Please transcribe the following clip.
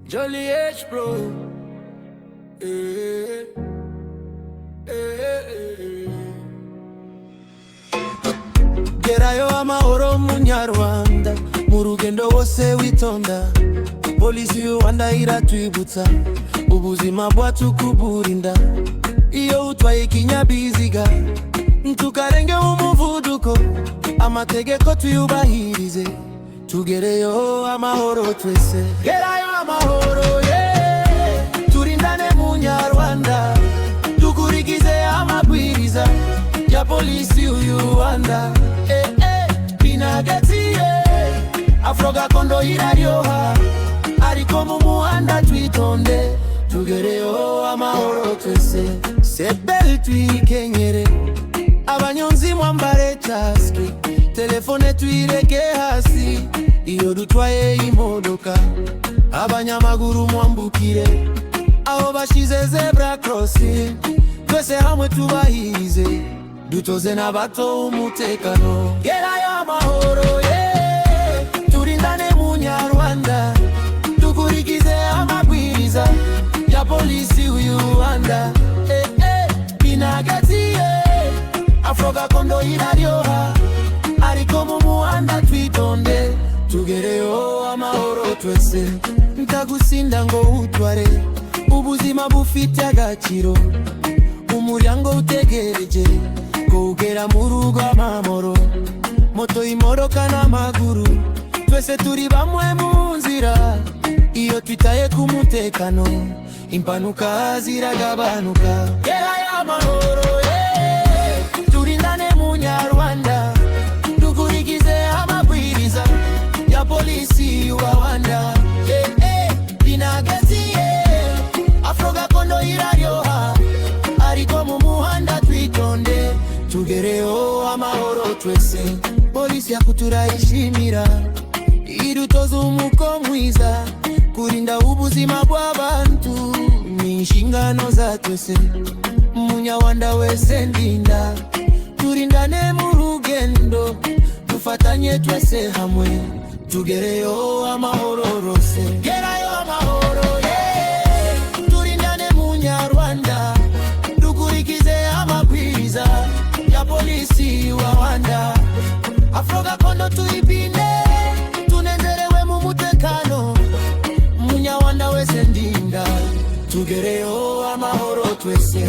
Johnlly H bro. Gerayo amahoro munyarwanda, mu rugendo wose witonda. Polisi y'Urwanda iratwibutsa ubuzima bwacu kuburinda. Iyo utwaye ikinyabiziga ntukarenge umuvuduko, amategeko tuyubahirize, tugereyo amahoro twese. Gerayo amahoro turindane munyarwanda, dukurikize amabwiriza ya polisi y'Urwanda. Binagatiye afro gakondo iraryoha, ariko mu muhanda twitonde, tugereyo amahoro twese. Sebel twikenyere, abanyonzi mwambare taski, telefone tuyireke hasi iyo dutwaye imodoka. Abanyamaguru mwambukire aho bashize zebra crossing, twese hamwe tubahirize, dutoze n'abato umutekano. Gerayo amahoro turindane munyarwanda, dukurikize amabwiriza ya polisi y'Urwanda. Binagatiye afro gakondo iraryoha, ariko mu muhanda twitonde, tugereyo amahoro twese. Ntagusinda ngo utware, ubuzima bufite agaciro, umuryango utegereje ko ugera mu rugo amahoro. Moto, imodoka n'amaguru, twese turi bamwe mu nzira. Iyo twitaye ku mutekano, impanuka ziragabanuka. Gerayo amahoro turindane munyarwanda, dukurikize amabwiriza ya polisi y'Urwanda. Binagatiye afro gakondo iraryoha, ariko mu muhanda twitonde, tugereyo amahoro twese. Polisi yakuturayishimira, idutoza umuko mwiza, kurinda ubuzima bw'abantu ni inshingano za twese. Munyarwanda wese ndinda, turindane mu rugendo, dufatanye twese hamwe, tugereyo amahoro rose. Gerayo amahoro turindane munyarwanda, dukurikize amabwiriza ya polisi y'Urwanda. Afro gakondo tuyipinde, tunezerewe mu mutekano. Munyarwanda wese ndinda, tugereyo amahoro twese.